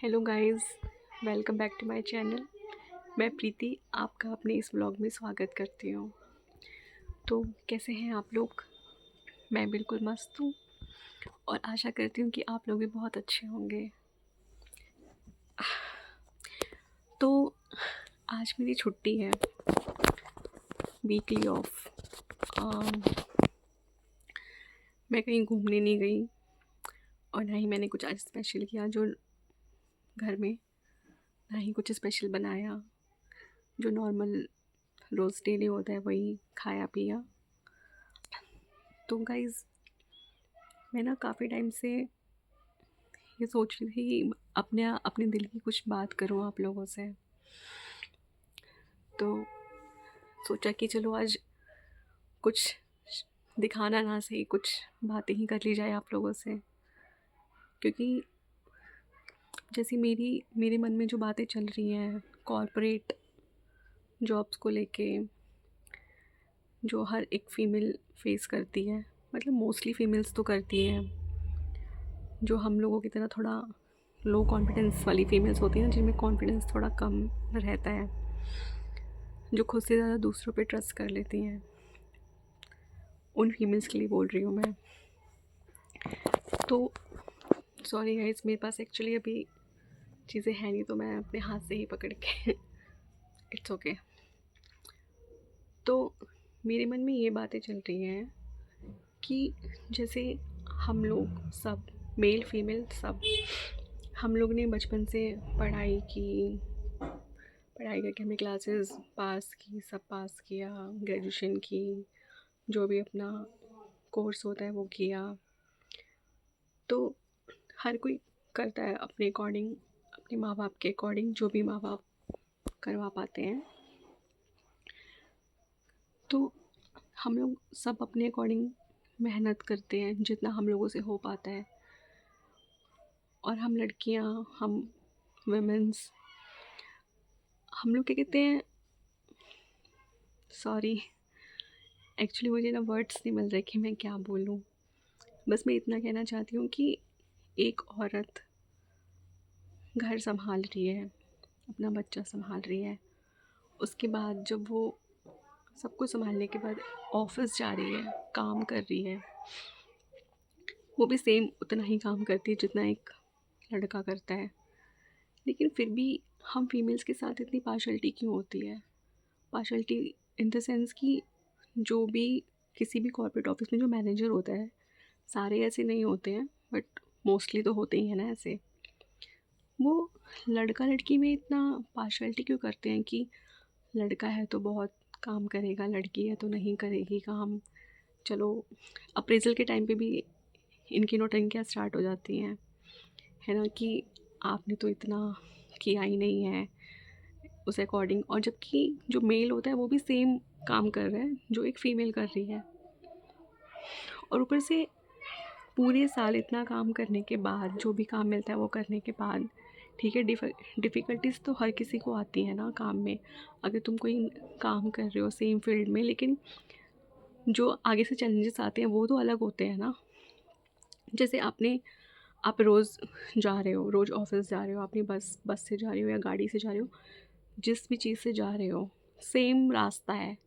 Hello guys, welcome back to my channel. मैं प्रीति आपका अपने इस व्लॉग में स्वागत करती हूँ। तो कैसे हैं आप लोग? मैं बिल्कुल मस्त हूँ और आशा करती हूँ कि आप लोग भी बहुत अच्छे होंगे। तो आज मेरी छुट्टी है, वीकली ऑफ। मैं कहीं घूमने नहीं गई और ना ही मैंने कुछ आज स्पेशल किया जो घर में, ना ही कुछ स्पेशल बनाया। जो नॉर्मल रोज़ डेली होता है वही खाया पिया। तो गाइज़, मैं ना काफ़ी टाइम से ये सोच रही थी कि अपने दिल की कुछ बात करूं आप लोगों से। तो सोचा कि चलो आज कुछ दिखाना ना सही, कुछ बातें ही कर ली जाए आप लोगों से। क्योंकि जैसी मेरे मन में जो बातें चल रही हैं कॉर्पोरेट जॉब्स को लेके, जो हर एक फ़ीमेल फेस करती है, मतलब मोस्टली फ़ीमेल्स तो करती हैं। जो हम लोगों की तरह थोड़ा लो कॉन्फिडेंस वाली फ़ीमेल्स होती हैं, जिनमें कॉन्फिडेंस थोड़ा कम रहता है, जो खुद से ज़्यादा दूसरों पे ट्रस्ट कर लेती हैं, उन फीमेल्स के लिए बोल रही हूँ मैं। तो सॉरी गाइस, मेरे पास एक्चुअली अभी चीज़ें हैं नहीं, तो मैं अपने हाथ से ही पकड़ के इट्स ओके। तो मेरे मन में ये बातें चल रही हैं कि जैसे हम लोग सब, मेल फीमेल सब, हम लोग ने बचपन से पढ़ाई करके हमें क्लासेस पास की, सब पास किया, ग्रेजुएशन की, जो भी अपना कोर्स होता है वो किया। तो हर कोई करता है अपने अकॉर्डिंग, अपने माँ बाप के अकॉर्डिंग, जो भी माँ बाप करवा पाते हैं। तो हम लोग सब अपने अकॉर्डिंग मेहनत करते हैं जितना हम लोगों से हो पाता है। और हम लड़कियां, हम वुमेन्स, हम लोग क्या कहते हैं, सॉरी एक्चुअली मुझे ना वर्ड्स नहीं मिल रहे कि मैं क्या बोलूँ। बस मैं इतना कहना चाहती हूँ कि एक औरत घर संभाल रही है, अपना बच्चा संभाल रही है, उसके बाद जब वो सब कुछ संभालने के बाद ऑफिस जा रही है, काम कर रही है, वो भी सेम उतना ही काम करती है जितना एक लड़का करता है। लेकिन फिर भी हम फीमेल्स के साथ इतनी पार्शलिटी क्यों होती है? पार्शलिटी इन द सेंस कि जो भी किसी भी कॉर्पोरेट ऑफिस में जो मैनेजर होता है, सारे ऐसे नहीं होते हैं, बट मोस्टली तो होते ही हैं ना ऐसे। वो लड़का लड़की में इतना पार्शलिटी क्यों करते हैं कि लड़का है तो बहुत काम करेगा, लड़की है तो नहीं करेगी काम। चलो, अप्रेज़ल के टाइम पे भी इनकी नौटंकियाँ स्टार्ट हो जाती हैं, है ना, कि आपने तो इतना किया ही नहीं है उस अकॉर्डिंग। और जबकि जो मेल होता है वो भी सेम काम कर रहा है जो एक फ़ीमेल कर रही है। और ऊपर से पूरे साल इतना काम करने के बाद, जो भी काम मिलता है वो करने के बाद, ठीक है, डिफ़िकल्टीज़ तो हर किसी को आती है ना काम में। अगर तुम कोई काम कर रहे हो सेम फील्ड में, लेकिन जो आगे से चैलेंजेस आते हैं वो तो अलग होते हैं ना। जैसे आप रोज़ जा रहे हो, रोज़ ऑफिस जा रहे हो, अपनी बस से जा रहे हो या गाड़ी से जा रहे हो, जिस भी चीज़ से जा रहे हो सेम रास्ता है,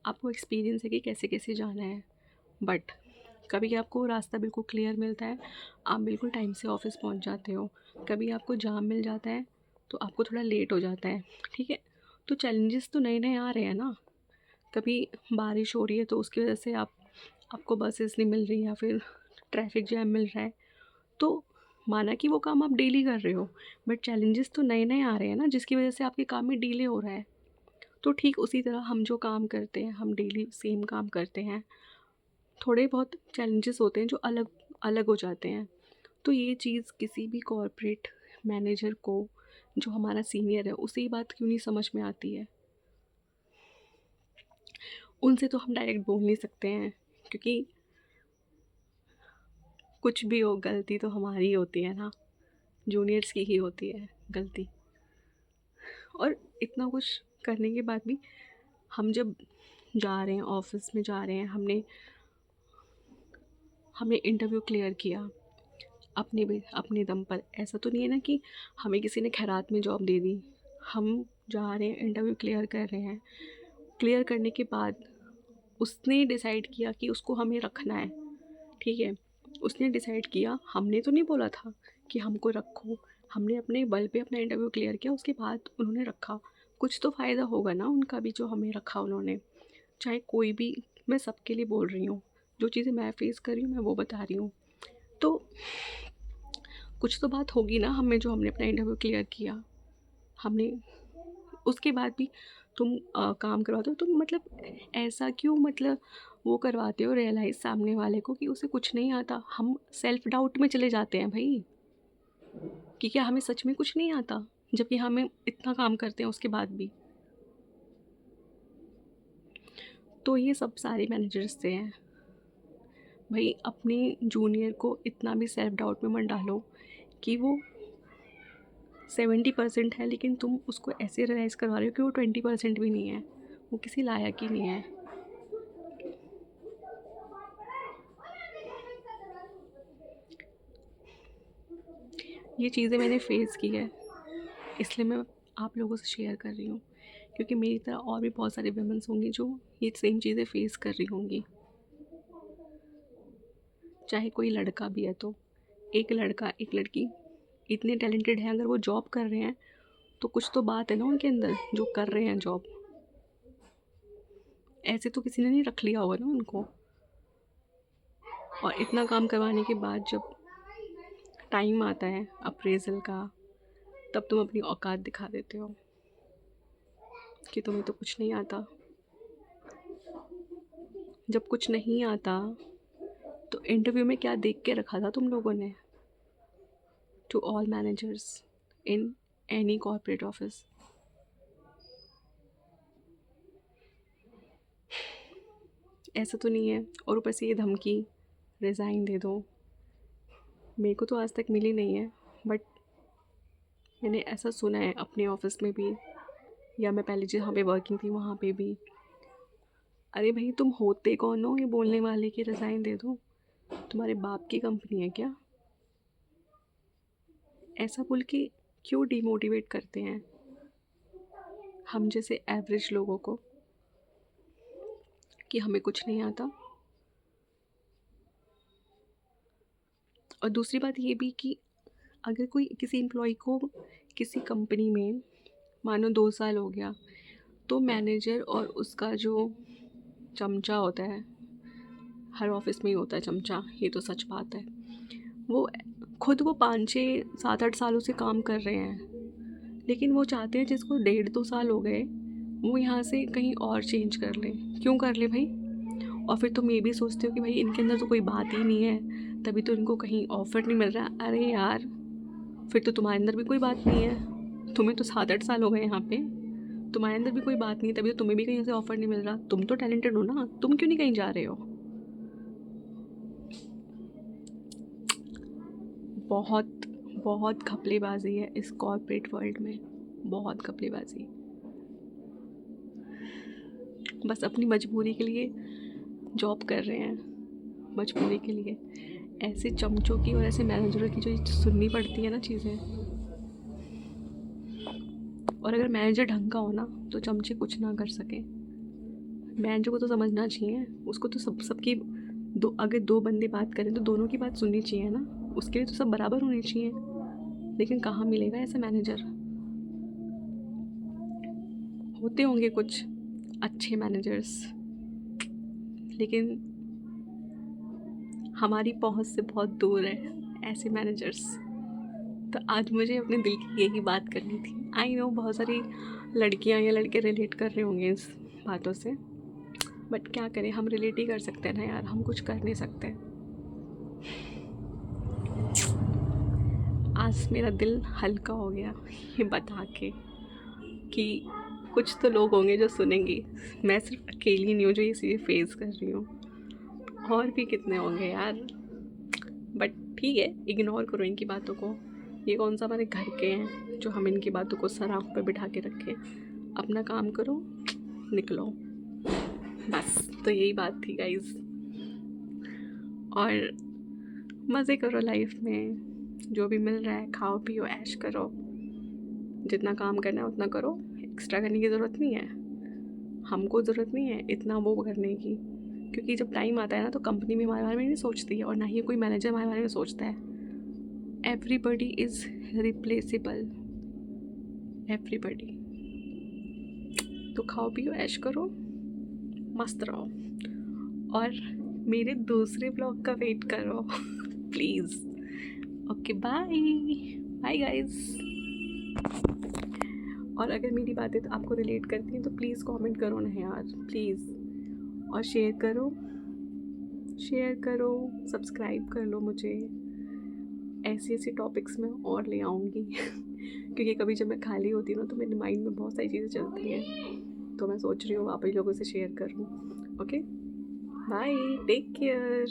आपको एक्सपीरियंस है कि कैसे कैसे जाना है। बट कभी आपको रास्ता बिल्कुल क्लियर मिलता है, आप बिल्कुल टाइम से ऑफिस पहुंच जाते हो। कभी आपको जाम मिल जाता है तो आपको थोड़ा लेट हो जाता है, ठीक है। तो चैलेंजेस तो नए नए आ रहे हैं ना। कभी बारिश हो रही है तो उसकी वजह से आपको बसेस नहीं मिल रही, या फिर ट्रैफिक जैम मिल रहा है। तो माना कि वो काम आप डेली कर रहे हो, बट चैलेंजेस तो नए नए आ रहे हैं ना, जिसकी वजह से आपके काम में डिले हो रहा है। तो ठीक उसी तरह हम जो काम करते हैं, हम डेली सेम काम करते हैं, थोड़े बहुत चैलेंजेस होते हैं जो अलग अलग हो जाते हैं। तो ये चीज़ किसी भी कॉर्पोरेट मैनेजर को, जो हमारा सीनियर है, उसे ये बात क्यों नहीं समझ में आती है? उनसे तो हम डायरेक्ट बोल नहीं सकते हैं, क्योंकि कुछ भी हो, गलती तो हमारी ही होती है ना, जूनियर्स की ही होती है गलती। और इतना कुछ करने के बाद भी हम जब जा रहे हैं, ऑफिस में जा रहे हैं, हमने इंटरव्यू क्लियर किया, अपने दम पर। ऐसा तो नहीं है ना कि हमें किसी ने खैरात में जॉब दे दी। हम जा रहे हैं, इंटरव्यू क्लियर कर रहे हैं। क्लियर करने के बाद उसने डिसाइड किया कि उसको हमें रखना है, ठीक है। उसने डिसाइड किया, हमने तो नहीं बोला था कि हमको रखो। हमने अपने बल पे अपना इंटरव्यू क्लियर किया, उसके बाद उन्होंने रखा। कुछ तो फ़ायदा होगा ना उनका भी, जो हमें रखा उन्होंने। चाहे कोई भी, मैं सबके लिए बोल रही हूँ। जो चीज़ें मैं फ़ेस कर रही हूँ मैं वो बता रही हूँ। तो कुछ तो बात होगी ना हमें, जो हमने अपना इंटरव्यू क्लियर किया। हमने उसके बाद भी तुम काम करवाते हो, तुम मतलब ऐसा क्यों मतलब वो करवाते हो रियलाइज़ सामने वाले को कि उसे कुछ नहीं आता। हम सेल्फ डाउट में चले जाते हैं भाई, कि क्या हमें सच में कुछ नहीं आता, जबकि हमें इतना काम करते हैं उसके बाद भी। तो ये सब सारे मैनेजर्स से हैं भाई। अपने जूनियर को इतना भी सेल्फ डाउट में मत डालो कि वो 70% है, लेकिन तुम उसको ऐसे रियलाइज़ करवा रहे हो कि वो 20% भी नहीं है, वो किसी लायक ही नहीं है। ये चीज़ें मैंने फ़ेस की है, इसलिए मैं आप लोगों से शेयर कर रही हूँ, क्योंकि मेरी तरह और भी बहुत सारी वुमेन्स होंगी जो ये सेम चीज़ें फ़ेस कर रही होंगी। चाहे कोई लड़का भी है तो एक लड़का एक लड़की इतने टैलेंटेड हैं, अगर वो जॉब कर रहे हैं तो कुछ तो बात है ना उनके अंदर, जो कर रहे हैं जॉब। ऐसे तो किसी ने नहीं रख लिया होगा ना उनको। और इतना काम करवाने के बाद जब टाइम आता है अप्रेज़ल का, तब तुम अपनी औकात दिखा देते हो कि तुम्हें तो कुछ नहीं आता। जब कुछ नहीं आता तो इंटरव्यू में क्या देख के रखा था तुम लोगों ने? To all managers in any corporate office, ऐसा तो नहीं है। और ऊपर से ये धमकी, रिज़ाइन दे दो। मेरे को तो आज तक मिली नहीं है, बट मैंने ऐसा सुना है अपने ऑफिस में भी, या मैं पहले जहाँ पे वर्किंग थी वहाँ पे भी। अरे भाई, तुम होते कौन हो ये बोलने वाले कि रिज़ाइन दे दो? तुम्हारे बाप की कंपनी है क्या? ऐसा बोल के क्यों डिमोटिवेट करते हैं हम जैसे एवरेज लोगों को, कि हमें कुछ नहीं आता। और दूसरी बात ये भी कि अगर कोई किसी एम्प्लॉय को किसी कंपनी में मानो 2 साल हो गया, तो मैनेजर और उसका जो चमचा होता है, हर ऑफिस में ही होता है चमचा, ये तो सच बात है, वो खुद वो 5 6 7 8 सालों से काम कर रहे हैं, लेकिन वो चाहते हैं जिसको 1.5 2 साल हो गए वो यहाँ से कहीं और चेंज कर ले। क्यों कर ले भाई? और फिर तुम ये भी सोचते हो कि भाई इनके अंदर तो कोई बात ही नहीं है, तभी तो इनको कहीं ऑफ़र नहीं मिल रहा। अरे यार, फिर तो तुम्हारे अंदर भी कोई बात नहीं है। तुम्हें तो 7 8 साल हो गए यहाँ पे, तुम्हारे अंदर भी कोई बात नहीं है, तभी तो तुम्हें भी कहीं से ऑफ़र नहीं मिल रहा। तुम तो टैलेंटेड हो ना, तुम क्यों नहीं कहीं जा रहे हो? बहुत बहुत घपलेबाजी है इस कॉर्पोरेट वर्ल्ड में, बहुत घपलेबाजी। बस अपनी मजबूरी के लिए जॉब कर रहे हैं, मजबूरी के लिए। ऐसे चमचों की और ऐसे मैनेजरों की जो सुननी पड़ती है ना चीज़ें। और अगर मैनेजर ढंग का हो ना तो चमचे कुछ ना कर सके। मैनेजर को तो समझना चाहिए, उसको तो सबकी दो, अगर 2 बंदे बात करें तो दोनों की बात सुननी चाहिए ना, उसके लिए तो सब बराबर होने चाहिए। लेकिन कहाँ मिलेगा ऐसा मैनेजर? होते होंगे कुछ अच्छे मैनेजर्स, लेकिन हमारी पहुंच से बहुत दूर है ऐसे मैनेजर्स। तो आज मुझे अपने दिल की यही बात करनी थी। आई नो बहुत सारी लड़कियां या लड़के रिलेट कर रहे होंगे इस बातों से, बट क्या करें, हम रिलेट ही कर सकते हैं ना यार, हम कुछ कर नहीं सकते। आज मेरा दिल हल्का हो गया ये बता के कि कुछ तो लोग होंगे जो सुनेंगे। मैं सिर्फ अकेली नहीं हूँ जो ये चीज़ें फेस कर रही हूँ, और भी कितने होंगे यार। बट ठीक है, इग्नोर करो इनकी बातों को। ये कौन सा हमारे घर के हैं जो हम इनकी बातों को सर आँखों पे बिठा के रखें? अपना काम करो, निकलो, बस। तो यही बात थी गाइज़। और मज़े करो लाइफ में, जो भी मिल रहा है खाओ पियो ऐश करो, जितना काम करना है उतना करो, एक्स्ट्रा करने की ज़रूरत नहीं है, हमको ज़रूरत नहीं है इतना वो करने की, क्योंकि जब टाइम आता है ना तो कंपनी भी हमारे बारे में नहीं सोचती है और ना ही कोई मैनेजर हमारे बारे में सोचता है। Everybody is replaceable, everybody. तो खाओ पियो ऐश करो, मस्त रहो और मेरे दूसरे ब्लॉग का वेट करो please. Okay bye bye guys. और अगर मेरी बातें तो आपको रिलेट करती हैं तो प्लीज़ कमेंट करो ना यार प्लीज़, और शेयर करो, सब्सक्राइब कर लो मुझे। ऐसे ऐसे टॉपिक्स मैं और ले आऊँगी क्योंकि कभी जब मैं खाली होती हूँ ना तो मेरे माइंड में बहुत सारी चीज़ें चलती हैं, तो मैं सोच रही हूँ आप ही लोगों से शेयर करूँ। Okay bye, take care.